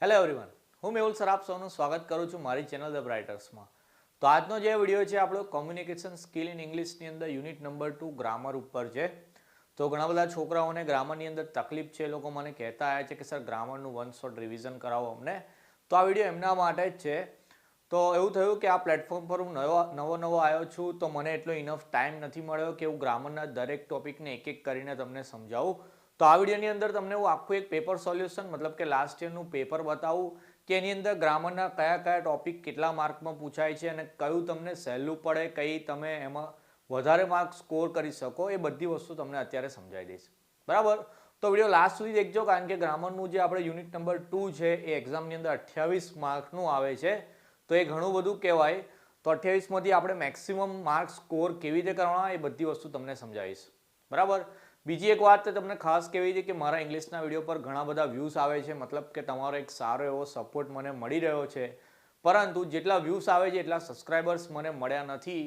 Hello everyone, હું Mehul sir આપ સૌનું સ્વાગત કરું છું મારી ચેનલ ધ બ્રાઇટર્સમાં. તો આજનો જે વિડીયો છે આપણો કોમ્યુનિકેશન સ્કિલ ઇન ઇંગ્લિશની અંદર યુનિટ નંબર 2 ગ્રામર ઉપર છે. તો ઘણા બધા છોકરાઓને ગ્રામરની અંદર તકલીફ છે. એ લોકો મને કહેતા આવ્યા છે કે સર ગ્રામરનું વન શોટ રિવિઝન કરાવો અમને. તો આ વિડીયો એમના માટે જ છે. તો એવું થયું કે આ પ્લેટફોર્મ પર હું નવો આવ્યો છું, તો મને એટલો ઇનફ ટાઈમ નથી મળ્યો કે હું ગ્રામરના દરેક ટોપિકને એક એક કરીને તમને સમજાવું. તો આ વિડીયોની અંદર તમને હું આખું એક પેપર સોલ્યુશન મતલબ કે લાસ્ટ યરનું પેપર બતાવું કે એની અંદર ગ્રામરના કયા ટોપિક કેટલા માર્કમાં પૂછાય છે અને કયું તમને સહેલું પડે, કઈ તમે એમાં વધારે માર્ક સ્કોર કરી શકો, એ બધી વસ્તુ તમને અત્યારે સમજાવી દઈશ. બરાબર? તો વિડીયો લાસ્ટ સુધી દેખજો, કારણ કે ગ્રામરનું જે આપણે યુનિટ નંબર 2 છે એ એક્ઝામની અંદર 28 માર્કનું આવે છે. તો એ ઘણું બધું કહેવાય. તો 28માંથી આપણે મેક્સિમમ માર્ક સ્કોર કેવી રીતે કરવાના એ બધી વસ્તુ તમને સમજાવીશ. બરાબર? બીજી એક વાત તમને ખાસ કહેવી છે કે મારા ઇંગ્લિશના વિડીયો પર ઘણા બધા વ્યૂઝ આવે છે, મતલબ કે તમારો એક સારો એવો સપોર્ટ મને મળી રહ્યો છે, પરંતુ જેટલા વ્યૂઝ આવે છે એટલા સબસ્ક્રાઈબર્સ મને મળ્યા નથી.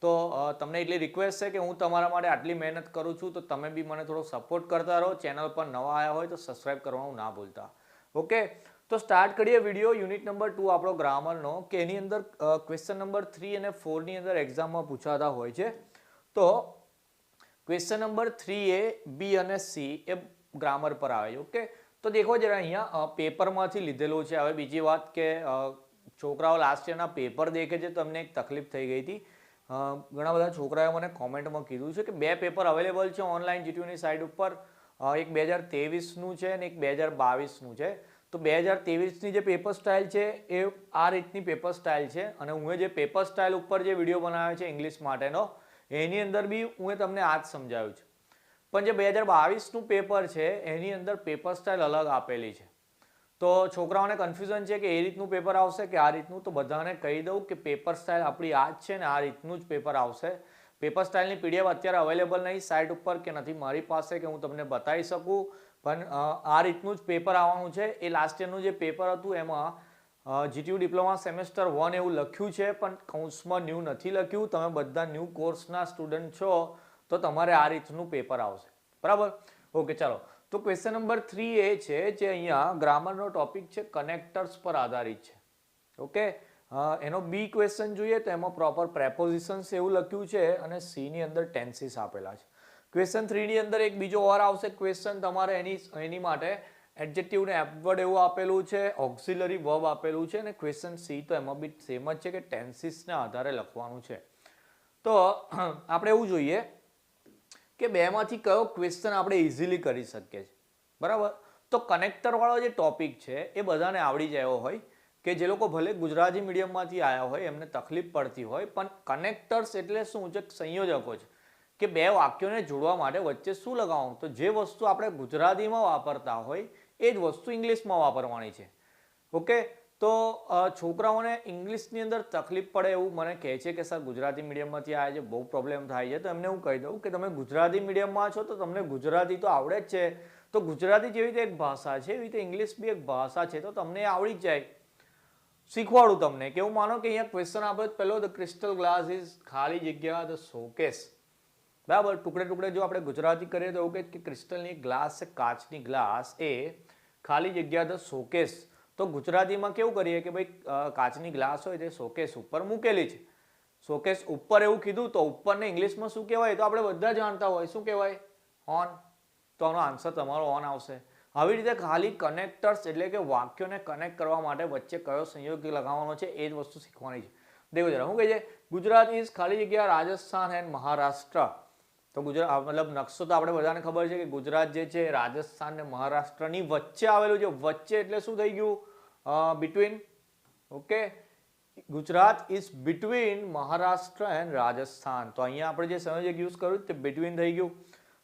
તો તમને એટલી રિક્વેસ્ટ છે કે હું તમારા માટે આટલી મહેનત કરું છું, તો તમે બી મને થોડો સપોર્ટ કરતા રહો. ચેનલ પર નવા આવ્યા હોય તો સબસ્ક્રાઈબ કરવાનું ના ભૂલતા. ઓકે, તો સ્ટાર્ટ કરીએ વિડીયો યુનિટ નંબર 2 આપણો ગ્રામરનો, કે એની અંદર ક્વેશ્ચન નંબર 3 અને 4 ની અંદર એક્ઝામમાં પૂછાતા હોય છે. તો ક્વેશ્ચન નંબર 3A, B અને C એ ગ્રામર પર આવે છે. ઓકે, તો દેખો જરા અહીંયા પેપરમાંથી લીધેલું છે. હવે બીજી વાત કે છોકરાઓ લાસ્ટ યરના પેપર દેખે છે તો અમને એક તકલીફ થઈ ગઈ હતી. ઘણા બધા છોકરાએ મને કોમેન્ટમાં કીધું છે કે 2 પેપર અવેલેબલ છે ઓનલાઈન જીટીયુની સાઇટ ઉપર. એક 2023નું છે અને એક 2022નું છે. તો 2023ની જે પેપર સ્ટાઇલ છે એ આ રીતની પેપર સ્ટાઇલ છે, અને હું જે પેપર સ્ટાઇલ ઉપર જે વિડીયો બનાવ્યો છે ઇંગ્લિશ માટેનો, એની અંદર બી હું તમને આ જ સમજાવ્યું છે. પણ જે 2022નું પેપર છે એની અંદર પેપર સ્ટાઇલ અલગ આપેલી છે. તો છોકરાઓને કન્ફ્યુઝન છે કે એ રીતનું પેપર આવશે કે આ રીતનું. તો બધાને કહી દઉં કે પેપર સ્ટાઇલ આપણી આ જ છે ને આ રીતનું જ પેપર આવશે. પેપર સ્ટાઇલની પીડીએફ અત્યારે અવેલેબલ નહીં સાઇટ ઉપર, કે નથી મારી પાસે કે હું તમને બતાવી શકું, પણ આ રીતનું જ પેપર આવવાનું છે. એ લાસ્ટ યરનું જે પેપર હતું એમાં જીટીયુ ડિપ્લોમા સેમેસ્ટર 1 એવું લખ્યું છે, પણ કૌંસમાં ન્યૂ નથી લખ્યું. તમે બધા ન્યૂ કોર્સના સ્ટુડન્ટ છો તો તમારે આ રીતનું પેપર આવશે. બરાબર? ઓકે, ચાલો. તો ક્વેશ્ચન નંબર 3 એ છે જે અહીંયા ગ્રામરનો ટોપિક છે, કનેક્ટર્સ પર આધારિત છે. ઓકે, એનો બી ક્વેશ્ચન જોઈએ તો એમાં પ્રોપર પ્રેપોઝિશન્સ એવું લખ્યું છે અને સી ની અંદર ટેન્સીસ આપેલા છે. ક્વેશ્ચન 3 ની અંદર એક બીજો ઓર આવશે ક્વેશ્ચન તમારે એની માટે એડજેક્ટિવ ને એડવર્બ એવું આપેલું છે, ઓક્સિલરી વર્બ આપેલું છે, અને ક્વેશ્ચન સી તો એમાં બી સેમ જ છે કે ટેન્સીસને આધારે લખવાનું છે. તો આપણે એવું જોઈએ કે બેમાંથી કયો ક્વેશ્ચન આપણે ઇઝીલી કરી શકીએ છીએ. બરાબર? તો કનેક્ટર વાળો જે ટોપિક છે એ બધાને આવડી જાય હોય કે જે લોકો ભલે ગુજરાતી મીડિયમમાંથી આવ્યા હોય એમને તકલીફ પડતી હોય, પણ કનેક્ટર્સ એટલે શું છે? સંયોજકો છે કે બે વાક્યોને જોડવા માટે વચ્ચે શું લગાવવાનું. તો જે વસ્તુ આપણે ગુજરાતીમાં વાપરતા હોય એ જ વસ્તુ ઇંગ્લિશમાં વાપરવાની છે. ઓકે, તો છોકરાઓને ઇંગ્લિશની અંદર તકલીફ પડે એવું મને કહે છે કે સર ગુજરાતી મીડિયમમાંથી આવ્યા છે, બહુ પ્રોબ્લેમ થાય છે. તો એમને હું કહી દઉં કે તમે ગુજરાતી મીડિયમમાં છો તો તમને ગુજરાતી તો આવડે જ છે. તો ગુજરાતી જેવી રીતે એક ભાષા છે એવી રીતે ઇંગ્લિશ બી એક ભાષા છે, તો તમને આવડી જ જાય. શીખવાડું તમને કે એવું માનો કે અહીંયા ક્વેશ્ચન આપે પેલો, ધ ક્રિસ્ટલ ગ્લાસ ઇઝ ખાલી જગ્યા ધ શોકેસ. બરાબર? ટુકડે ટુકડે જો આપણે ગુજરાતી કરીએ તો એવું કે ક્રિસ્ટલની ગ્લાસ છે, કાચની ગ્લાસ એ ખાલી જગ્યા ધ શોકેસ. તો ગુજરાતીમાં કેવું કરીએ કે ભાઈ કાચની ગ્લાસ હોય તે શોકેસ ઉપર મૂકેલી છે. શોકેસ ઉપર એવું કીધું તો ઉપરને ઇંગ્લિશમાં શું કહેવાય? તો આપણે બધા જાણતા હોય. શું કહેવાય? ઓન. તો આનો આન્સર તમારો ઓન આવશે. આવી રીતે ખાલી કનેક્ટર્સ એટલે કે વાક્યોને કનેક્ટ કરવા માટે વચ્ચે કયો સંયોગ લગાવવાનો છે એ જ વસ્તુ શીખવાની છે. દેખો જરા, શું કહે છે? ગુજરાત ઇઝ ખાલી જગ્યા રાજસ્થાન એન્ડ મહારાષ્ટ્ર. તો ગુજરાત મતલબ નકશો તો આપણે બધાને ખબર છે કે ગુજરાત જે છે રાજસ્થાન ને મહારાષ્ટ્રની વચ્ચે આવેલું છે. વચ્ચે એટલે શું થઈ ગયું? Between. Okay, Gujarat is between Maharashtra and Rajasthan. તો અહીંયા આપણે જે સંયોજક યુઝ કર્યું તે બિટવીન થઈ ગયું.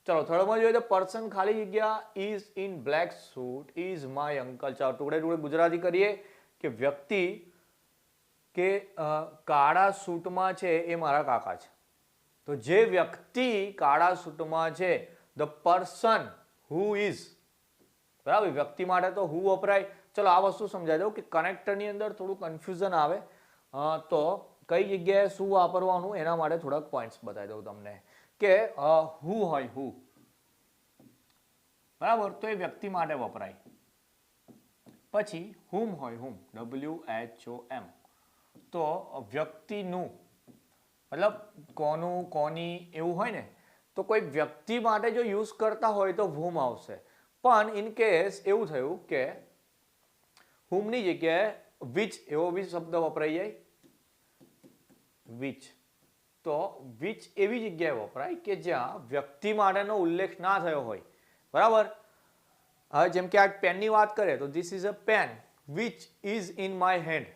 ચલો, થર્ડમાં જોઈએ તો પર્સન ખાલી જગ્યા is in black suit is my uncle. ચાલો ટુકડે ટુકડે ગુજરાતી કરીએ કે વ્યક્તિ કે કાળા સૂટમાં છે એ મારા કાકા છે. તો જે વ્યક્તિ કાળા સૂટમાં છે, ધ પર્સન હુ ઇઝ. બરાબર? વ્યક્તિ માટે તો હુ વપરાય. ચલો આ વસ્તુ સમજાઈ દઉં કે કનેક્ટરની અંદર થોડું કન્ફ્યુઝન આવે તો કઈ જગ્યાએ શું વાપરવાનું એના માટે થોડાક પોઈન્ટ્સ બતાવી દઉં તમને. કે હુ હોય, હુ. બરાબર? તો એ વ્યક્તિ માટે વપરાય. પછી whom હોય, whom, WHOM, તો વ્યક્તિનું મતલબ કોનું કોની એવું હોય ને, તો કોઈ વ્યક્તિ માટે જો યુઝ કરતા હોય તો whom આવશે. પણ ઇન કેસ એવું થયું કે whom ની જગ્યાએ which એવો બી શબ્દ વપરાઈ જાય, which, તો which એવી જગ્યાએ વપરાય કે જ્યાં વ્યક્તિ માટેનો ઉલ્લેખ ના થયો હોય. બરાબર. હવે જેમ કે આ પેનની વાત કરીએ તો this is a pen which is in my hand,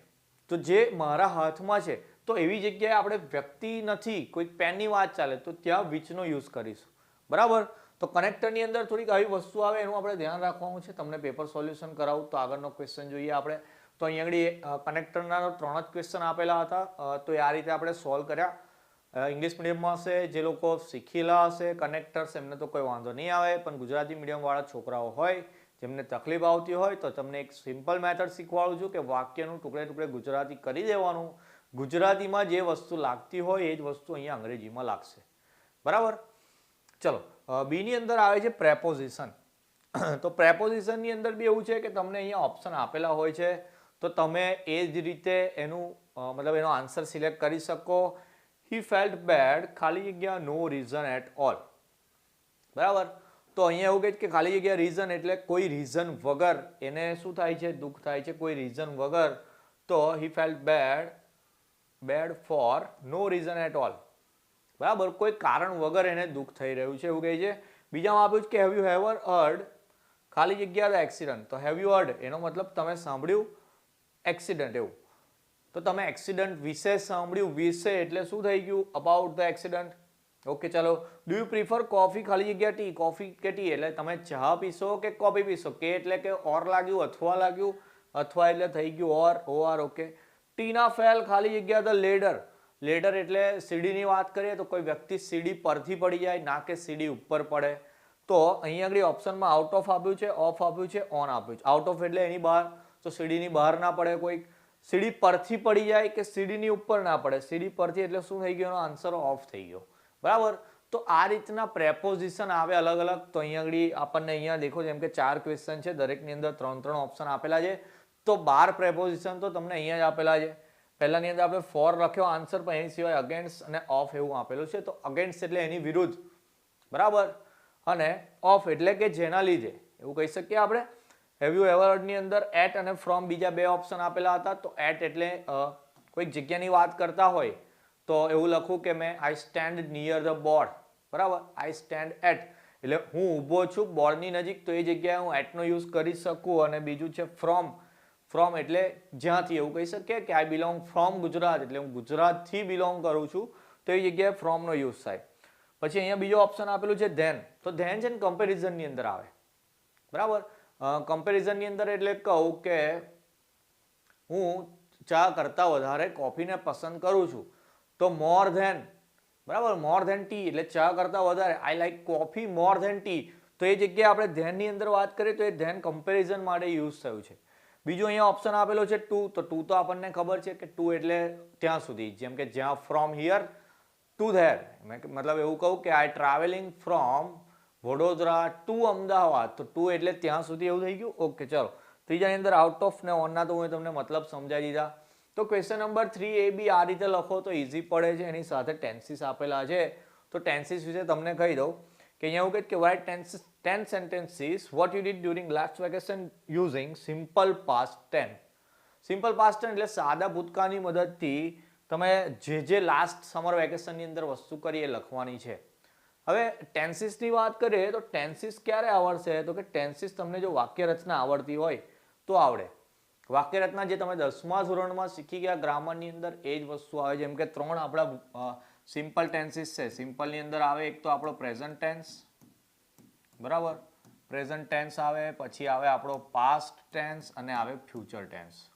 તો જે મારા હાથમાં છે, તો એવી જગ્યાએ આપણે વ્યક્તિ નથી, કોઈક પેનની વાત ચાલે તો ત્યાં which નો યુઝ કરીશું. બરાબર. તો કનેક્ટરની અંદર થોડીક આવી વસ્તુ આવે એનું આપણે ધ્યાન રાખવાનું છે. તમને પેપર સોલ્યુશન કરાવું તો આગળનો ક્વેશ્ચન જોઈએ આપણે. તો અહીંયા આગળ કનેક્ટરના 3 જ ક્વેશ્ચન આપેલા હતા, તો આ રીતે આપણે સોલ્વ કર્યા. ઇંગ્લિશ મીડિયમમાં હશે જે લોકો શીખેલા હશે કનેક્ટર્સ એમને તો કોઈ વાંધો નહીં આવે, પણ ગુજરાતી મીડિયમવાળા છોકરાઓ હોય જેમને તકલીફ આવતી હોય તો તમને એક સિમ્પલ મેથડ શીખવાડું છું કે વાક્યનું ટુકડે ટુકડે ગુજરાતી કરી દેવાનું. ગુજરાતીમાં જે વસ્તુ લાગતી હોય એ જ વસ્તુ અહીંયા અંગ્રેજીમાં લાગશે. બરાબર. ચલો, બીની અંદર આવે છે પ્રેપોઝિશન. તો પ્રેપોઝિશનની અંદર બી એવું છે કે તમને અહીંયા ઓપ્શન આપેલા હોય છે, તો તમે એ જ રીતે એનું મતલબ એનો આન્સર સિલેક્ટ કરી શકો. He felt bad, ખાલી જગ્યા no reason at all. બરાબર. તો અહીંયા એવું કહે કે ખાલી જગ્યા રીઝન એટલે કોઈ રીઝન વગર એને શું થાય છે, દુઃખ થાય છે કોઈ રીઝન વગર. તો he felt bad for no reason at all. બરાબર. કોઈ કારણ વગર એને દુઃખ થઈ રહ્યું છે એવું કહે છે. બીજામાં આપ્યું છે કે have you ever heard, ખાલી જગ્યા the accident, તો have you heard એનો મતલબ તમે સાંભળ્યું એક્સિડન્ટ એવું, તો તમે એક્સિડન્ટ વિશે સાંભળ્યું, વિશે એટલે શું થઈ ગયું, અબાઉટ ધ એક્સિડન્ટ. ઓકે ચાલો. ડુ યુ પ્રિફર કોફી, ખાલી જગ્યા ટી, કોફી કે ટી એટલે તમે ચા પીશો કે કોફી પીશો, કે એટલે કે ઓર લાગ્યું, અથવા લાગ્યું, અથવા એટલે થઈ ગયું ઓર. ઓકે. ટીના ફેલ, ખાલી જગ્યા ધ લેડર, લેડર એટલે સીડીની વાત કરીએ તો કોઈ વ્યક્તિ સીડી પરથી પડી જાય, ના કે સીડી ઉપર પડે. તો અહીંયા આગળ ઓપ્શનમાં આઉટ ઓફ આપ્યું છે, ઓફ આપ્યું છે, ઓન આપ્યું છે. આઉટ ઓફ એટલે એની બહાર, તો સીડીની બહાર ના પડે કોઈ, સીડી પરથી પડી જાય કે સીડીની ઉપર ના પડે. સીડી પરથી એટલે શું થઈ ગયો, આન્સર ઓફ થઈ ગયો. બરાબર. તો આ રીતના પ્રેપોઝિશન આવે અલગ અલગ. તો અહીંયા આગળ આપણને અહીંયા દેખો જેમ કે 4 ક્વેશ્ચન છે, દરેકની અંદર 3 ઓપ્શન આપેલા છે. તો 12 પ્રેપોઝિશન તો તમને અહીંયા જ આપેલા છે. પહેલાની અંદર આપણે ફોર લખ્યો આન્સર, પણ એની સિવાય અગેન્સ્ટ અને ઓફ એવું આપેલું છે. તો અગેન્સ્ટ એટલે એની વિરુદ્ધ. બરાબર. અને ઓફ એટલે કે જેના લીધે એવું કહી શકીએ આપણે. હેવ યુ એવર ની અંદર એટ અને ફ્રોમ બીજા 2 ઓપ્શન આપેલા હતા. તો એટ એટલે કોઈક જગ્યાની વાત કરતા હોય તો એવું લખું કે મેં I stand near the board. બરાબર. આઈ સ્ટેન્ડ એટ એટલે હું ઊભો છું બોર્ડની નજીક, તો એ જગ્યાએ હું એટનો યુઝ કરી શકું. અને બીજું છે ફ્રોમ, ફ્રોમ એટલે જ્યાંથી એવું કહી શકીએ કે આઈ બિલોંગ ફ્રોમ ગુજરાત એટલે હું ગુજરાતથી બિલોંગ કરું છું, તો એ જગ્યાએ ફ્રોમનો યુઝ થાય. પછી અહીંયા બીજો ઓપ્શન આપેલું છે ધેન. તો ધેન છે ને કમ્પેરિઝનની અંદર આવે. બરાબર. કમ્પેરિઝનની અંદર એટલે કહું કે હું ચા કરતાં વધારે કોફીને પસંદ કરું છું, તો મોર ધેન. બરાબર. મોર ધેન ટી એટલે ચા કરતાં વધારે, I like coffee more than tea. તો એ જગ્યાએ આપણે ધેનની અંદર વાત કરીએ તો એ ધેન કમ્પેરિઝન માટે યુઝ થયું છે. બીજું અહીંયા ઓપ્શન આપેલો છે ટુ. તો ટુ તો આપણને ખબર છે કે ટુ એટલે ત્યાં સુધી, જેમ કે જ્યાં ફ્રોમ હિયર ટુ ધેર, મતલબ એવું કહું કે I travelling from Vadodara to Ahmedabad, તો ટુ એટલે ત્યાં સુધી એવું થઈ ગયું. ઓકે ચલો. ત્રીજાની અંદર આઉટ ઓફ ને ઓનના તો હું તમને મતલબ સમજાવી દીધા. તો ક્વેશ્ચન નંબર 3 એ બી આ રીતે લખો તો ઇઝી પડે છે. એની સાથે ટેન્સીસ આપેલા છે. તો ટેન્સીસ વિશે તમને કહી દઉં કે અહીંયા એવું કહે કે right 10 sentences what you did during last vacation using simple past tense. Simple past tense એટલે સાદા ભૂતકાળની મદદથી તમે જે લાસ્ટ સમર વેકેશનની અંદર વસ્તુ કરી એ લખવાની છે. હવે ટેન્સીસની વાત કરીએ તો ટેન્સીસ ક્યારે આવડશે, તો કે ટેન્સીસ તમને જો વાક્ય રચના આવડતી હોય તો આવડે. વાક્ય રચના જે તમે 10મા ધોરણમાં શીખી ગયા ગ્રામરની અંદર એ જ વસ્તુ આવે. જેમ કે 3 આપણા સિમ્પલ ટેન્સીસ છે. સિમ્પલની અંદર આવે એક તો આપણો પ્રેઝન્ટ ટેન્સ. બરાબર. પ્રેઝન્ટ ટેન્સ આવે, પછી આવે આપણો પાસ્ટ ટેન્સ અને આવે ફ્યુચર ટેન્સ.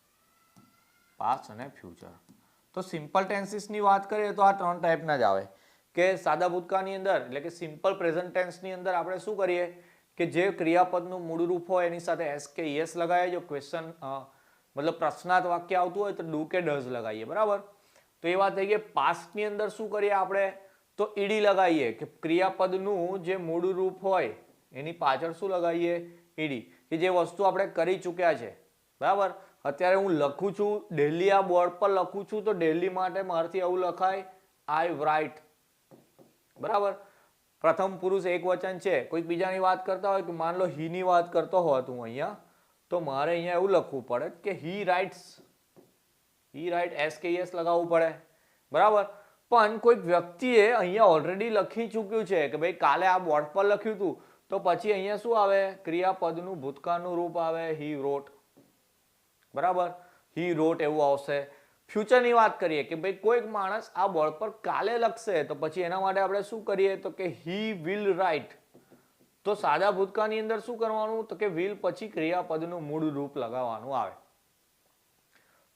પાસ્ટ અને ફ્યુચર. તો સિમ્પલ ટેન્સીસની વાત કરીએ તો આ 3 ટાઈપના જ આવે કે સાદા ભૂતકાળની અંદર એટલે કે સિમ્પલ પ્રેઝન્ટ ટેન્સની અંદર આપણે શું કરીએ કે જે ક્રિયાપદનું મૂળ રૂપ હોય એની સાથે એસ કે યસ લગાવીએ. જો ક્વેશ્ચન મતલબ પ્રશ્નાર્થ વાક્ય આવતું હોય તો ડુ કે ડઝ લગાવીએ. બરાબર. તો એ વાત થઈ ગઈ. પાસ્ટની અંદર શું કરીએ આપણે તો ઈડી લગાવીએ કે ક્રિયાપદનું જે મૂળ રૂપ હોય એની પાછળ શું લગાવીએ ઈડી, કે જે વસ્તુ આપણે કરી ચૂક્યા છે બરાબર. અત્યારે હું લખું છું ડેલી, આ બોર્ડ પર લખું છું તો ડેલી માટે મારાથી આવું લખાય આઈ રાઇટ. બરાબર. પ્રથમ પુરુષ એક વચન છે, કોઈક બીજાની વાત કરતા હોય કે માન લો હી ની વાત કરતો હોત હું અહીંયા, તો મારે અહીંયા એવું લખવું પડે કે હી રાઇટ્સ, હી રાઇટ SKES લગાવવું પડે. બરાબર. પણ કોઈક વ્યક્તિએ અહીંયા ઓલરેડી લખી ચૂક્યું છે કે ભાઈ કાલે આ બોર્ડ પર લખ્યું હતું, તો પછી અહીંયા શું આવે? ક્રિયાપદનું ભૂતકાળનું રૂપ આવે હી રોટ. બરાબર. હી રોટ એવું આવશે. ફ્યુચરની વાત કરીએ કે ભાઈ કોઈક માણસ આ બોર્ડ પર કાલે લખશે, તો પછી એના માટે આપણે શું કરીએ તો કે હી વિલ રાઇટ. તો સાદા ભૂતકાળની અંદર શું કરવાનું તો કે વિલ પછી ક્રિયાપદનું મૂળ રૂપ લગાવવાનું આવે.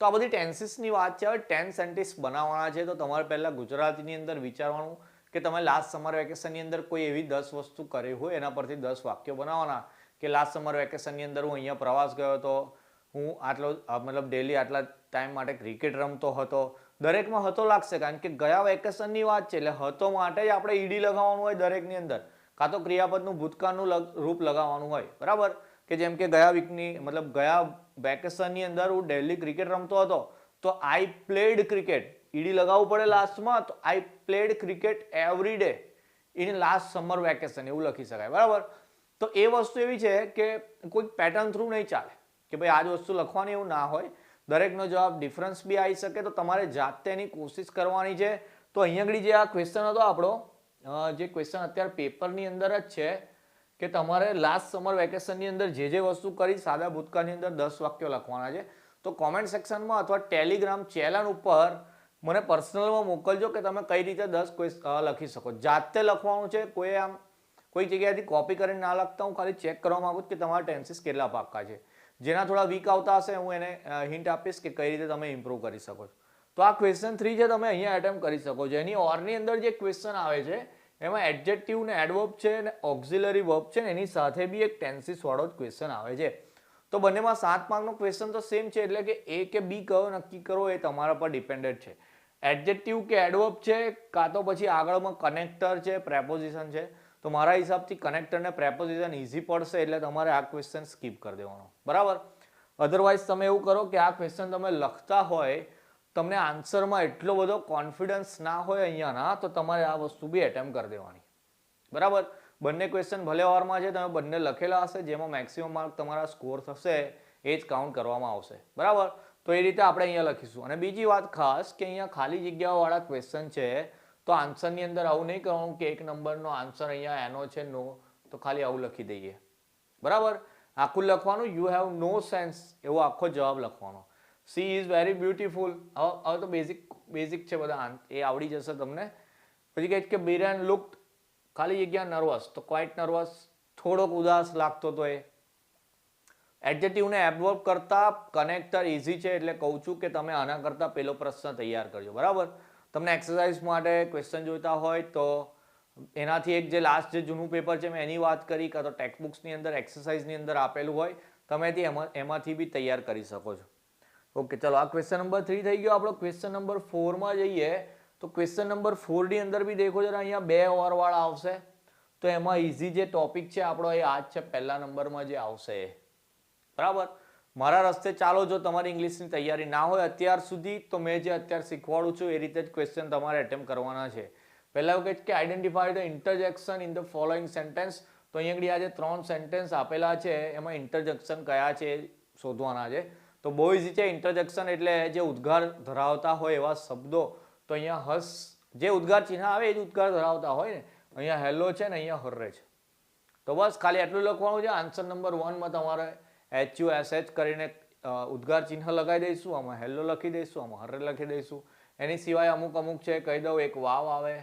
તો આ બધી ટેન્સીસની વાત છે. હવે ટેન્સ સેન્ટેન્સ બનાવવાના છે, તો તમારે પહેલા ગુજરાતીની અંદર વિચારવાનું કે તમે લાસ્ટ સમર વેકેશનની અંદર કોઈ એવી 10 વસ્તુ કરી હોય એના પરથી 10 વાક્યો બનાવવાના કે લાસ્ટ સમર વેકેશનની અંદર હું અહીંયા પ્રવાસ ગયો હતો, હું આટલો મતલબ ડેલી આટલા ટાઈમ માટે ક્રિકેટ રમતો હતો. દરેકમાં હતો લાગશે કારણ કે ગયા વેકેશનની વાત છે એટલે હતો માટે જ આપણે ઈડી લગાવવાનું હોય દરેકની અંદર, કાં તો ક્રિયાપદનું ભૂતકાળનું રૂપ લગાવવાનું હોય. બરાબર. કે જેમ કે ગયા વીકની મતલબ ગયા વેકેશનની અંદર હું ડેલી ક્રિકેટ રમતો હતો, તો આઈ પ્લેડ ક્રિકેટ, ઈડી લગાવવું પડે લાસ્ટમાં, તો આઈ played cricket every day in last summer vacation એવું લખી શકાય. બરાબર. તો એ વસ્તુ એવી છે કે કોઈ પેટર્ન થ્રુ નહીં ચાલે કે ભાઈ આ જ વસ્તુ લખવાની, એવું ના હોય. દરેકનો જવાબ ડિફરન્સ બી આવી શકે, તો તમારે જાતે એની કોશિશ કરવાની છે. તો અહીંયા આગળ જે આ ક્વેશ્ચન હતો આપણો, જે ક્વેશ્ચન અત્યારે પેપરની અંદર જ છે કે તમારે લાસ્ટ સમર વેકેશનની અંદર જે વસ્તુ કરી સાદા ભૂતકાળની અંદર 10 વાક્યો લખવાના છે. તો કોમેન્ટ સેક્શનમાં અથવા ટેલિગ્રામ ચેનલ ઉપર મને પર્સનલમાં મોકલજો કે તમે કઈ રીતે 10 લખી શકો. જાતે લખવાનું છે, કોઈ આમ કોઈ જગ્યાએથી કોપી કરીને ના લખતા. હું ખાલી ચેક કરવા માંગુ છું કે તમારા ટેન્સીસ કેટલા પાક્કા છે. જેના થોડા વીક આવતા હશે હું એને હિન્ટ આપીશ કે કઈ રીતે તમે ઇમ્પ્રૂવ કરી શકો છો. તો આ ક્વેશ્ચન 3 છે, તમે અહીંયા એટેમ્પ કરી શકો છો. એની ઓરની અંદર જે ક્વેશ્ચન આવે છે એમાં એડજેક્ટિવ ને એડવર્બ છે અને ઓક્ઝિલરી વર્બ છે ને એની સાથે બી એક ટેન્સીસ વાળો જ ક્વેશ્ચન આવે છે. તો બંનેમાં 7 માર્કનો ક્વેશ્ચન તો સેમ છે, એટલે કે એ કે બી કયો નક્કી કરો એ તમારા પર ડિપેન્ડેન્ટ છે. એડજેક્ટિવ કે એડવર્બ છે કાં તો પછી આગળમાં કનેક્ટર છે, પ્રેપોઝિશન છે. તો મારા હિસાબથી કનેક્ટર ને પ્રેપોઝિશન ઇઝી પડશે, એટલે તમારે આ ક્વેશ્ચન સ્કીપ કરી દેવાનો. બરાબર. અધરવાઇઝ તમે એવું કરો કે આ ક્વેશ્ચન તમે લખતા હોય, તમને આન્સરમાં એટલો બધો કોન્ફિડન્સ ના હોય અહીંયાના, તો તમારે આ વસ્તુ બી એટેમ્પ કરી દેવાની. બરાબર. બંને ક્વેશ્ચન ભલે વારમાં છે, તમે બંને લખેલા હશે, જેમાં મેક્સિમમ માર્ક તમારા સ્કોર થશે એ જ કાઉન્ટ કરવામાં આવશે. બરાબર. તો એ રીતે આપણે અહીંયા લખીશું. અને બીજી વાત ખાસ કે અહીંયા ખાલી જગ્યાવાળા ક્વેશ્ચન છે, તો આન્સરની અંદર આવું નહીં કરવાનું કે 1 નંબરનો આન્સર અહીંયા એનો છે નો, તો ખાલી આવું લખી દઈએ. બરાબર. આખું લખવાનું યુ હેવ નો સેન્સ એવો આખો જવાબ લખવાનો. સી ઇઝ વેરી બ્યુટીફુલ, હવે તો બેઝિક છે બધા, એ આવડી જશે તમને. પછી કહે કે બિરેન લુક્ડ ખાલી જગ્યા નર્વસ, તો ક્વાઇટ નર્વસ, થોડોક ઉદાસ લાગતો તો એ. એડજેક્ટિવને એડવર્બ કરતા કનેક્ટર ઇઝી છે, એટલે કહું છું કે તમે આના કરતા પેલો પ્રશ્ન તૈયાર કરજો. બરાબર. તમને એક્સરસાઇઝ માટે ક્વેશ્ચન જોઈતા હોય તો એનાથી એક જે લાસ્ટ જે જૂનું પેપર છે મેં એની વાત કરી, કાં તો ટેક્સ્ટ બુક્સની અંદર એક્સરસાઇઝની અંદર આપેલું હોય તમે એમાંથી બી તૈયાર કરી શકો છો. ઓકે, ચલો આ ક્વેશ્ચન નંબર 3 થઈ ગયો આપણો. ક્વેશ્ચન નંબર 4 માં જઈએ તો ક્વેશ્ચન નંબર 4 ની અંદર બી દેખો જરા અહીંયા 2 ઓર વાળા આવશે. તો એમાં ઇઝી જે ટોપિક છે આપણો એ આ જ છે, પહેલા નંબરમાં જે આવશે. બરાબર. મારા રસ્તે ચાલો, જો તમારી ઇંગ્લિશની તૈયારી ના હોય અત્યાર સુધી, તો મેં જે અત્યારે શીખવાડું છું એ રીતે જ ક્વેશ્ચન તમારે એટેમ્પ કરવાના છે. પહેલા એવું કહે છે કે identify the interjection in the following sentence. તો અહીંયા આ જે 3 સેન્ટેન્સ આપેલા છે એમાં ઇન્ટરજેક્શન કયા છે શોધવાના છે. તો બહુ ઇઝી છે. ઇન્ટરજેક્શન એટલે જે ઉદ્ગાર ધરાવતા હોય એવા શબ્દો. તો અહીંયા હસ, જે ઉદ્ગાર ચિહ્ન આવે એ જ ઉદ્ગાર ધરાવતા હોય ને. અહીંયા હેલો છે ને અહીંયા હર્રે છે. તો બસ ખાલી એટલું લખવાનું છે. આન્સર નંબર 1 માં તમારે HUSH કરીને ઉદ્ગાર ચિહ્ન લગાવી દઈશું, આમાં હેલો લખી દઈશું, આમાં હર્રે લખી દઈશું. એની સિવાય અમુક છે કહી દઉં, એક વાવ આવે,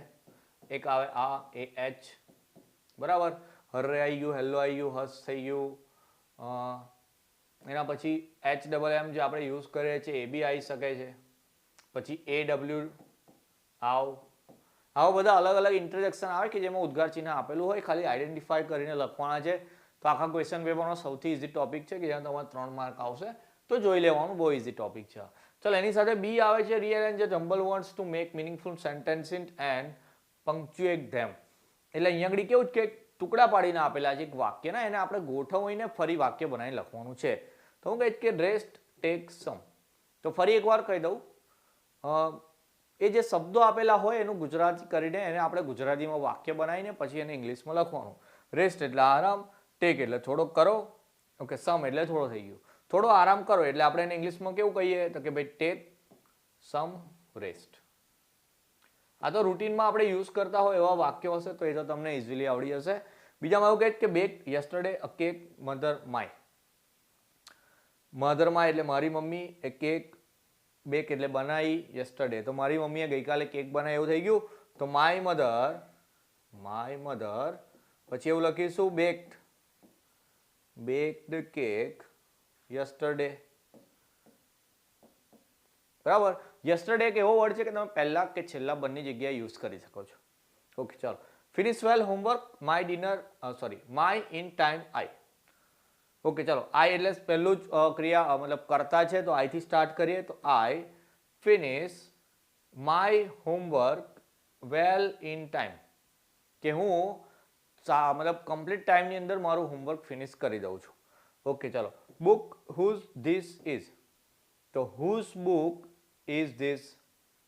એક આવે આ એ એચ. બરાબર. હર્રે આવી ગયું, હેલો આવી ગયું, હસ થઈ ગયું. એના પછી HMM જે આપણે યુઝ કરીએ છીએ એ બી આવી શકે છે. પછી AW આવ, આવા બધા અલગ અલગ ઇન્ટરજેક્શન આવે કે જેમાં ઉદ્ગાર ચિહ્ન આપેલું હોય, ખાલી આઈડેન્ટિફાઈ કરીને લખવાના છે. તો આખા ક્વેશ્ચન પેપરનો સૌથી ઇઝી ટોપિક છે કે જેમાં તમારે 3 માર્ક આવશે, તો જોઈ લેવાનું, બહુ ઇઝી ટોપિક છે. ચલો એની સાથે બી આવે છે, rearrange the jumbled words to make meaningful sentences and punctuate them. એટલે અહીંયા આગળ કેવું કે ટુકડા પાડીને આપેલા છે એક વાક્યના, એને આપણે ગોઠવીને ફરી વાક્ય બનાવીને લખવાનું છે. તો હું કહીશ કે રેસ્ટ ટેક સમ. તો ફરી એકવાર કહી દઉં, એ જે શબ્દો આપેલા હોય એનું ગુજરાતી કરીને એને આપણે ગુજરાતીમાં વાક્ય બનાવીને પછી એને ઇંગ્લિશમાં લખવાનું. રેસ્ટ એટલે આરામ, ટેક એટલે થોડોક કરો, ઓકે, સમ એટલે થોડો થઈ ગયો, થોડો આરામ કરો એટલે આપણે એને ઇંગ્લિશમાં કેવું કહીએ તો કે ભાઈ ટેક સમ રેસ્ટ. આ તો રૂટીનમાં આપણે યુઝ કરતા હોય એવા વાક્યો હશે તો એ તો તમને ઇઝીલી આવડી જશે. બીજામાં એવું કહે કે back yesterday a cake mother my. Mother my એટલે મારી મમ્મી, એ કેક બેક એટલે બનાવી, યસ્ટરડે તો મારી મમ્મીએ ગઈકાલે કેક બનાવી એવું થઈ ગયું. તો માય મધર પછી એવું લખીશું બેક્ડ કેક યસ્ટરડે. બરાબર. યસ્ટરડે એક એવો વર્ડ છે કે તમે પહેલા કે છેલ્લા બંને જગ્યાએ યુઝ કરી શકો છો. ઓકે, ચાલો. Finish well homework, my dinner, my in time I. Okay, ચાલો. આઈ એટલે પહેલું જ ક્રિયા મતલબ કરતા છે તો આઈ થી સ્ટાર્ટ કરીએ. તો I finish my homework well in time, કે હું મતલબ કમ્પ્લીટ ટાઈમની અંદર મારું હોમવર્ક ફિનિશ કરી દઉં છું. ઓકે, ચાલો. Book whose this is. તો હુઝ બુક ઇઝ ધીસ,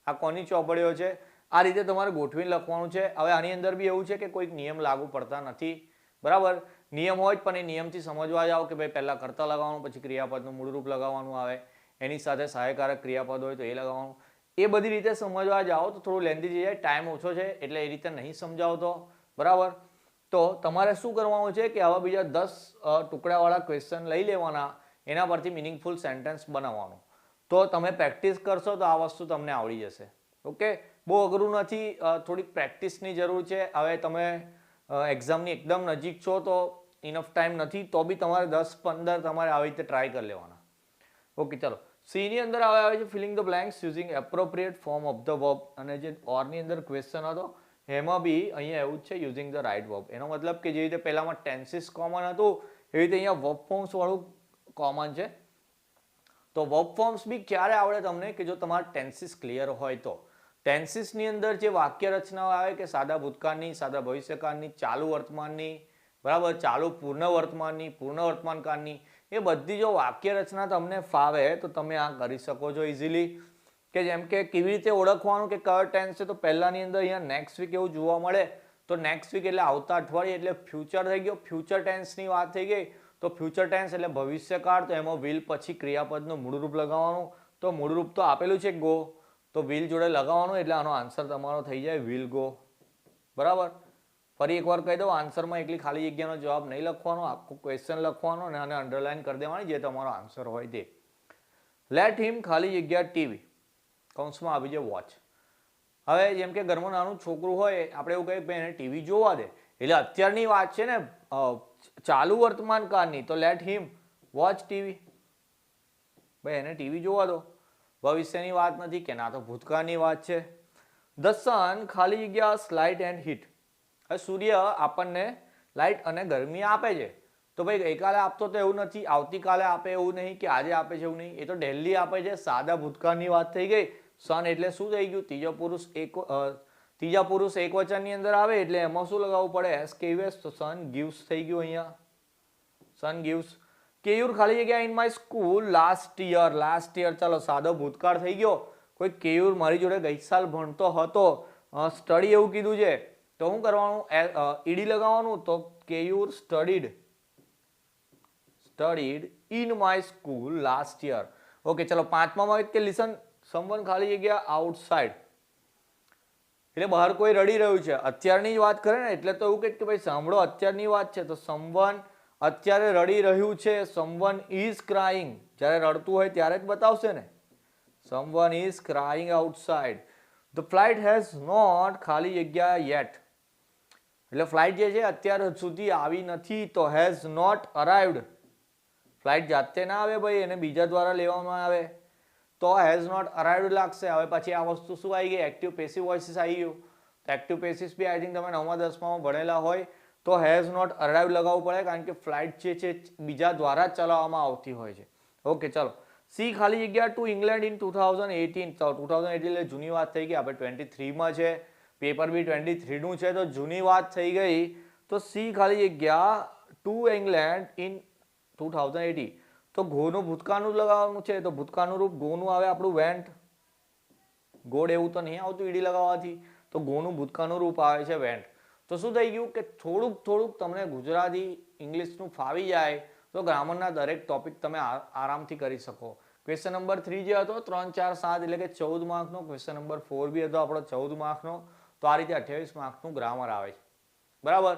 આ કોની ચોપડીઓ છે? આ રીતે તમારે ગોઠવીને લખવાનું છે. હવે આની અંદર બી એવું છે કે કોઈક નિયમ લાગુ પડતા નથી. બરાબર. નિયમ હોય પણ એ નિયમથી સમજવા જાઓ કે ભાઈ પહેલા કર્તા લગાવવાનું, પછી ક્રિયાપદનું મૂળરૂપ લગાવવાનું આવે, એની સાથે સહાયકારક ક્રિયાપદ હોય તો એ લગાવવાનું. એ બધી રીતે સમજવા જાઓ તો થોડું લેન્ધી થઈ જાય. ટાઈમ ઓછો છે એટલે એ રીતે નહીં સમજાવતો. બરાબર. તો તમારે શું કરવાનું છે કે આવા બીજા 10 ટુકડાવાળા ક્વેશ્ચન લઈ લેવાના, એના પરથી મિનિંગફુલ સેન્ટેન્સ બનાવવાનું. તો તમે પ્રેક્ટિસ કરશો તો આ વસ્તુ તમને આવડી જશે. ઓકે, બહુ અઘરું નથી, થોડીક પ્રેક્ટિસની જરૂર છે. હવે તમે એક્ઝામની એકદમ નજીક છો તો ઇનફ ટાઈમ નથી, તો બી તમારે 10-15 તમારે આવી રીતે ટ્રાય કરી લેવાના. ઓકે, ચાલો. સી ની અંદર આવે છે filling the blanks using appropriate form of the verb, અને જે ઓર ની અંદર ક્વેશ્ચન હતો એમાં બી અહીંયા એવું જ છે યુઝિંગ ધ રાઇટ વર્બ. એનો મતલબ કે જે રીતે પહેલામાં ટેન્સીસ કોમન હતું એવી રીતે અહીંયા વર્બ ફોર્મ્સ વાળું કોમન છે. તો વર્બ ફોર્મ્સ બી ક્યારે આવડે તમને? કે જો તમારા ટેન્સીસ ક્લિયર હોય તો. ટેન્સીસની અંદર જે વાક્ય રચનાઓ આવે કે સાદા ભૂતકાળની, સાદા ભવિષ્યકાળની, ચાલુ વર્તમાનની, બરાબર, ચાલુ પૂર્ણ વર્તમાનની, પૂર્ણ વર્તમાનકાળની, એ બધી જો વાક્ય રચના તમને ફાવે તો તમે આ કરી શકો છો ઇઝીલી. કે જેમ કે કેવી રીતે ઓળખવાનું કે કયો ટેન્સ છે? તો પહેલાની અંદર અહીંયા નેક્સ્ટ વીક એવું જોવા મળે તો નેક્સ્ટ વીક એટલે આવતા અઠવાડિયે એટલે ફ્યુચર થઈ ગયો. ફ્યુચર ટેન્સની વાત થઈ ગઈ તો ફ્યુચર ટેન્સ એટલે ભવિષ્યકાળ, તો એમાં વિલ પછી ક્રિયાપદનું મૂળરૂપ લગાવવાનું. તો મૂળરૂપ તો આપેલું છે ગો, તો વિલ જોડે લગાવવાનું એટલે આનો આન્સર તમારો થઈ જાય વિલ ગો. બરાબર. ફરી એકવાર કહી દઉં, આન્સરમાં એકલી ખાલી જગ્યાનો જવાબ નહીં લખવાનો, આખો ક્વેશ્ચન લખવાનો અને આને અંડરલાઈન કરી દેવાની જે તમારો આન્સર હોય તે. લેટ હિમ ખાલી જગ્યા ટીવી, કૌંસમાં આવી જાય વોચ. હવે જેમ કે ઘરમાં નાનું છોકરું હોય, આપણે એવું કહીએ કે એને ટીવી જોવા દે, એટલે અત્યારની વાત છે ને ચાલુ વર્તમાન કાળની, તો લેટ હિમ વોચ ટીવી, ભાઈ એને ટીવી જોવા દો. ભવિષ્યની વાત નથી કે ના તો ભૂતકાળની વાત છે. ધ સન ખાલી જગ્યા લાઇટ એન્ડ હીટ. હવે સૂર્ય આપણને લાઇટ અને ગરમી આપે છે, તો ભાઈ ગઈકાલે આપતો તો એવું નથી, આવતીકાલે આપે એવું નહીં, કે આજે આપે છે એવું નહીં, એ તો ડેલી આપે છે. સાદા ભૂતકાળની વાત થઈ ગઈ. સન એટલે શું થઈ ગયું? ત્રીજા પુરુષ એક વચનની અંદર આવે એટલે એમાં શું લગાવવું પડે? એસ કેયુએસ. તો સન ગિવ્સ થઈ ગયું અહીંયા, સન ગિવ્સ. કેયુર ખાલી જગ્યા in my school last year. Last year, ચાલો સાદો ભૂતકાળ થઈ ગયો. કોઈ કેયુર મારી જોડે ગઈ સાલ ભણતો હતો, સ્ટડી એવું કીધું છે તો શું કરવાનું? ઈડી લગાવવાનું. તો Keyur studied in my school last year. Okay, ચલો. પાંચમામાં કે લિસન સમવન ખાલી જગ્યા આઉટસાઇડ, એટલે બહાર કોઈ રડી રહ્યું છે. અત્યારની જ વાત કરે ને એટલે તો એવું કે ભાઈ સાંભળો અત્યારની વાત છે, તો સમવન અત્યારે રડી રહ્યું છે. સમવન ઇઝ ક્રાઇંગ, જ્યારે રડતું હોય ત્યારે જ બતાવશે ને. Someone is crying outside. The flight has not ખાલી જગ્યા યેટ, એટલે ફ્લાઇટ જે છે અત્યાર સુધી આવી નથી, તો હેઝ નોટ અરાઇવ્ડ. ફ્લાઇટ જાતે ના આવે ભાઈ, એને બીજા દ્વારા લેવામાં આવે તો હેઝ નોટ અરાઇવ્ડ લાગશે. હવે પછી આ વસ્તુ શું આવી ગઈ? એક્ટિવ પેસિવ વોઇસીસ આવી ગયું. તો એક્ટિવ પેસિવ બી આઈ થિંક તમે 9મા 10મામાં ભણેલા હોય તો હેઝ નોટ અરાઇવ્ડ લગાવવું પડે, કારણ કે ફ્લાઇટ જે છે બીજા દ્વારા જ ચલાવવામાં આવતી હોય છે. ઓકે, ચાલો. સી ખાલી જગ્યા ટુ ઇંગ્લેન્ડ ઇન 2018. તો 2018 એટલે જૂની વાત થઈ ગઈ, આપણે 23માં છે, પેપર બી 23નું છે, તો જૂની વાત થઈ ગઈ. તો સી ખાલી જગ્યા ટુ ઇંગ્લેન્ડ ઇન 2018. તો ગોનું ભૂતકાળનું લગાવવાનું છે, તો ભૂતકાળનું રૂપ ગોનું આવે આપણું વેન્ટ. ગોડ એવું તો નહીં આવતું ઈડી લગાવવાથી, તો ગોનું ભૂતકાળનું રૂપ આવે છે વેન્ટ. તો શું થઈ ગયું કે થોડુંક તમને ગુજરાતી ઇંગ્લિશનું ફાવી જાય તો ગ્રામરના દરેક ટોપિક તમે આરામથી કરી શકો. ક્વેશ્ચન નંબર 3 જે હતો 3, 4, 7 એટલે કે 14 માર્કનો. ક્વેશ્ચન નંબર 4 બી હતો આપણો 14 માર્કનો. તો આ રીતે 28 માર્કનું ગ્રામર આવે છે. બરાબર.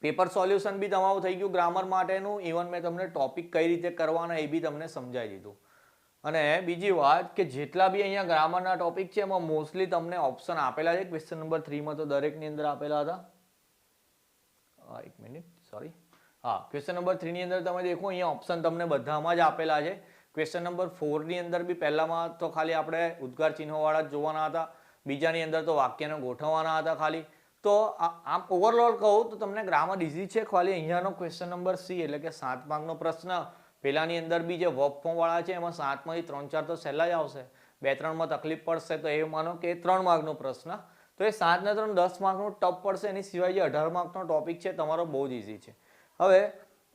પેપર સોલ્યુશન બી તમારું થઈ ગયું ગ્રામર માટેનું. ઇવન મેં તમને ટોપિક કઈ રીતે કરવાના એ બી તમને સમજાવી દીધું. અને બીજી વાત કે જેટલા બી અહીંયા ગ્રામરના ટોપિક છે એમાં મોસ્ટલી તમને ઓપ્શન આપેલા છે. ક્વેશ્ચન નંબર 3 માં તો દરેકની અંદર આપેલા હતા. એક મિનિટ, સોરી. હા, ક્વેશ્ચન નંબર 3 ની અંદર તમે દેખો અહીંયા ઓપ્શન તમને બધામાં જ આપેલા છે. ક્વેશ્ચન નંબર 4 ની અંદર બી પહેલામાં તો ખાલી આપણે ઉદ્ગાર ચિહ્નોવાળા જ જોવાના હતા. બીજાની અંદર તો વાક્યને ગોઠવવાના હતા ખાલી. તો આમ ઓવરઓલ કહું તો તમને ગ્રામર ઇઝી છે. ખાલી અહીંયાનો ક્વેશ્ચન નંબર C એટલે કે 7 માર્કનો પ્રશ્ન, પેલાની અંદર બી જે વર્બ ફોર્મ વાળા છે એમાં 7 માંથી 3, 4 તો સહેલા જ આવશે. 2, 3 માં તકલીફ પડશે તો એ માનો કે 3 માર્કનો પ્રશ્ન. તો એ 7 ને 3 10 માર્કનો ટફ પડશે. એની સિવાય જે 18 માર્કનો ટોપિક છે તમારો બહુ જ ઇઝી છે. હવે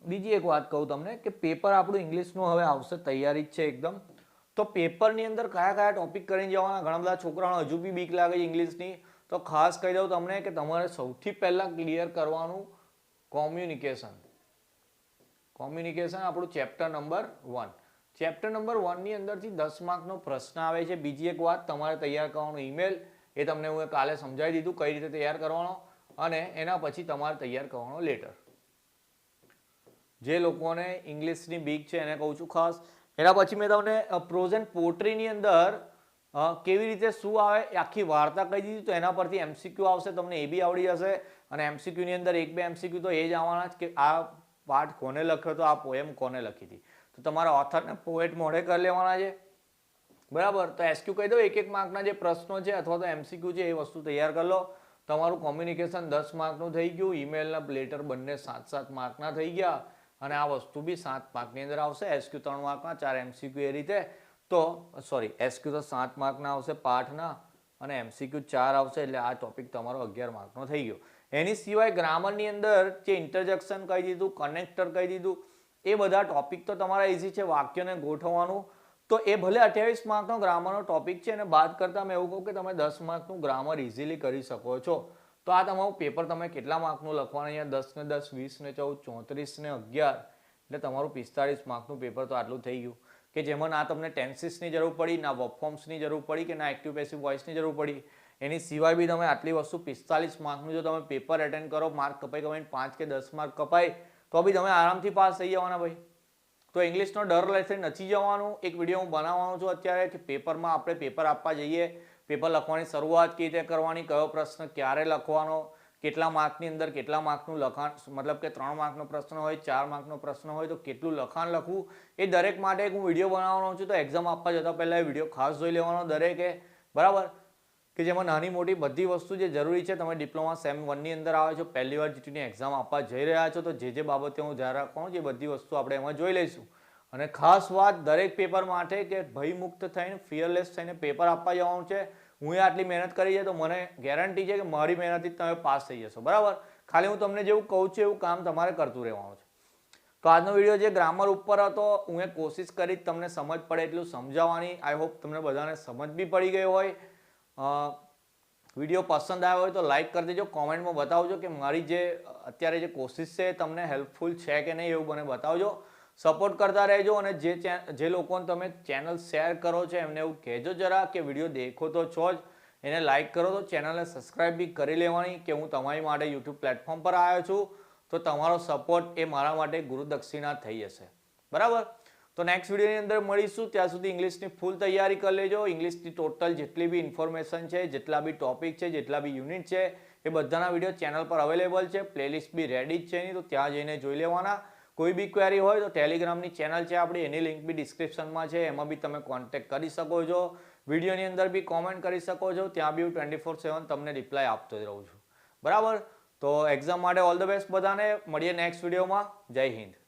બીજી એક વાત કહું તમને કે પેપર આપણું ઇંગ્લિશનું હવે આવશે, તૈયારી જ છે એકદમ. તો પેપરની અંદર કયા ટોપિક કરીને જવાના, ઘણા બધા છોકરાઓને હજુ બી બીક લાગે છે ઇંગ્લિશની. તો ખાસ કહી દઉં તમને કે તમારે સૌથી પહેલા ક્લિયર કરવાનું કોમ્યુનિકેશન. કોમ્યુનિકેશન આપણું ચેપ્ટર નંબર 1. ચેપ્ટર નંબર 1 ની અંદરથી 10 માર્કનો પ્રશ્ન આવે છે. બીજી એક વાત, તમારે તૈયાર કરવાનો ઈમેલ એ તમને હું કાલે સમજાવી દીધું કઈ રીતે તૈયાર કરવાનો. અને એના પછી તમારે તૈયાર કરવાનો લેટર. જે લોકોને ઇંગ્લિશની બીક છે એને કહું છું ખાસ. એના પછી મેં તમને પ્રોઝ એન્ડ પોટ્રીની અંદર કેવી રીતે શું આવે એ આખી વાર્તા કહી દીધી. તો એના પરથી MCQ આવશે, તમને એ બી આવડી જશે. અને MCQ ની અંદર 1-2 MCQ તો એ જ આવવાના જ કે આ પાઠ કોને લખ્યો હતો, આ પોએમ કોને લખી હતી. તો તમારા ઓથરને પોએટ મોઢે કરી લેવાના છે. બરાબર. તો SQ કહી દો, 1-1 માર્કના જે પ્રશ્નો છે અથવા તો MCQ છે એ વસ્તુ તૈયાર કરી લો. તમારું કોમ્યુનિકેશન 10 માર્કનું થઈ ગયું. ઈમેલના લેટર બંને 7-7 માર્કના થઈ ગયા. અને આ વસ્તુ બી 7 માર્કની અંદર આવશે. SQ 3 માર્કના, 4 MCQ એ રીતે. તો સોરી, SQ તો 7 માર્કના આવશે પાઠના અને MCQ 4 આવશે. એટલે આ ટોપિક તમારો 11 માર્કનો થઈ ગયો. એની સિવાય ગ્રામરની અંદર જે ઇન્ટરજેક્શન કહી દીધું, કનેક્ટર કહી દીધું, એ બધા ટોપિક તો તમારા ઇઝી છે. વાક્યને ગોઠવવાનું તો એ ભલે 28 માર્કનો ગ્રામરનો ટોપિક છે અને બાદ કરતા મેં એવું કહું કે તમે 10 માર્કનું ગ્રામર ઇઝીલી કરી શકો છો. તો આ તમારું પેપર તમે કેટલા માર્કનું લખવાનું, અહીંયા 10 ને 10, 20 ને 14, 34 ને 11 એટલે તમારું 45 માર્કનું પેપર તો આટલું થઈ ગયું. કે જેમાં ના તમને ટેન્સીસની જરૂર પડી, ના વર્બ ફોર્મ્સની જરૂર પડી, કે ના એક્ટિવ પેસિવ વોઇસની જરૂર પડી. એની સિવાય બી તમે આટલી વસ્તુ 45 માર્કનું જો તમે પેપર એટેન્ડ કરો, માર્ક કપાઈને 5 કે 10 માર્ક કપાય તો બી તમે આરામથી પાસ થઈ જવાના ભાઈ. તો ઇંગ્લિશનો ડર લેશે નથી જવાનું. એક વિડીયો હું બનાવવાનો છું અત્યારે કે પેપરમાં આપણે પેપર આપવા જઈએ, પેપર લખવાની શરૂઆત કેવી રીતે કરવાની, કયો પ્રશ્ન ક્યારે લખવાનો, કેટલા માર્કની અંદર કેટલા માર્કનું લખાણ, મતલબ કે 3 માર્કનો પ્રશ્ન હોય, 4 માર્કનો પ્રશ્ન હોય તો કેટલું લખાણ લખવું, એ દરેક માટે એક હું વિડીયો બનાવવાનો છું. તો એક્ઝામ આપવા જતા પહેલા એ વિડીયો ખાસ જોઈ લેવાનો દરેકે. બરાબર. કે જેમાં નાની મોટી બધી વસ્તુ જે જરૂરી છે. તમે ડિપ્લોમા સેમ 1 ની અંદર આવે છો, પહેલી વાર જીટીની એક્ઝામ આપવા જઈ રહ્યા છો, તો જે બાબતે હું ધ્યાન રાખવાનું છે એ બધી વસ્તુ આપણે એમાં જોઈ લઈશું. અને ખાસ વાત દરેક પેપર માટે કે ભયમુક્ત થઈને, ફિયરલેસ થઈને પેપર આપવા જવાનું છે. હું આટલી મહેનત કરી છે તો મને ગેરંટી છે કે મારી મહેનતથી તમે પાસ થઈ જશો. બરાબર. ખાલી હું તમને જેવું કહું છું એવું કામ તમારે કરતું રહેવાનું છે. તો આજનો વિડીયો જે ગ્રામર ઉપર હતો, હું એ કોશિશ કરી તમને સમજ પડે એટલું સમજાવવાની. આઈ હોપ તમને બધાને સમજ બી પડી ગઈ હોય. વિડીયો પસંદ આવ્યો હોય તો લાઈક કરી દેજો, કોમેન્ટમાં બતાવજો કે મારી જે અત્યારે જે કોશિશ છે તમને હેલ્પફુલ છે કે નહીં, એવું મને બતાવજો. સપોર્ટ કરતા રહેજો. અને જે લોકોને તમે ચેનલ શેર કરો છો એમને એવું કહેજો જરા કે વિડીયો દેખો તો છો જ, એને લાઈક કરો તો ચેનલને સબસ્ક્રાઈબ બી કરી લેવાની કે હું તમારી માટે યુટ્યુબ પ્લેટફોર્મ પર આવ્યો છું. તો તમારો સપોર્ટ એ મારા માટે ગુરુદક્ષિણા થઈ જશે. બરાબર. તો નેક્સ્ટ વિડીયોની અંદર મળીશું. ત્યાં સુધી ઇંગ્લિશની ફૂલ તૈયારી કરી લેજો. ઇંગ્લિશની ટોટલ જેટલી બી ઇન્ફોર્મેશન છે, જેટલા બી ટોપિક છે, જેટલા બી યુનિટ છે, એ બધાના વિડીયો ચેનલ પર અવેલેબલ છે. પ્લેલિસ્ટ બી રેડી જ છે એની, તો ત્યાં જઈને જોઈ લેવાના. કોઈ બી ક્વેરી હોય તો ટેલિગ્રામની ચેનલ છે આપણી, એની લિંક બી ડિસ્ક્રિપ્શનમાં છે, એમાં બી તમે કોન્ટેક્ટ કરી શકો છો. વિડીયોની અંદર બી કોમેન્ટ કરી શકો છો. ત્યાં બી હું 24/7 તમને રિપ્લાય આપતો જ રહું છું. બરાબર. તો એક્ઝામ માટે ઓલ ધ બેસ્ટ બધાને. મળીએ નેક્સ્ટ વિડીયોમાં. જય હિન્દ.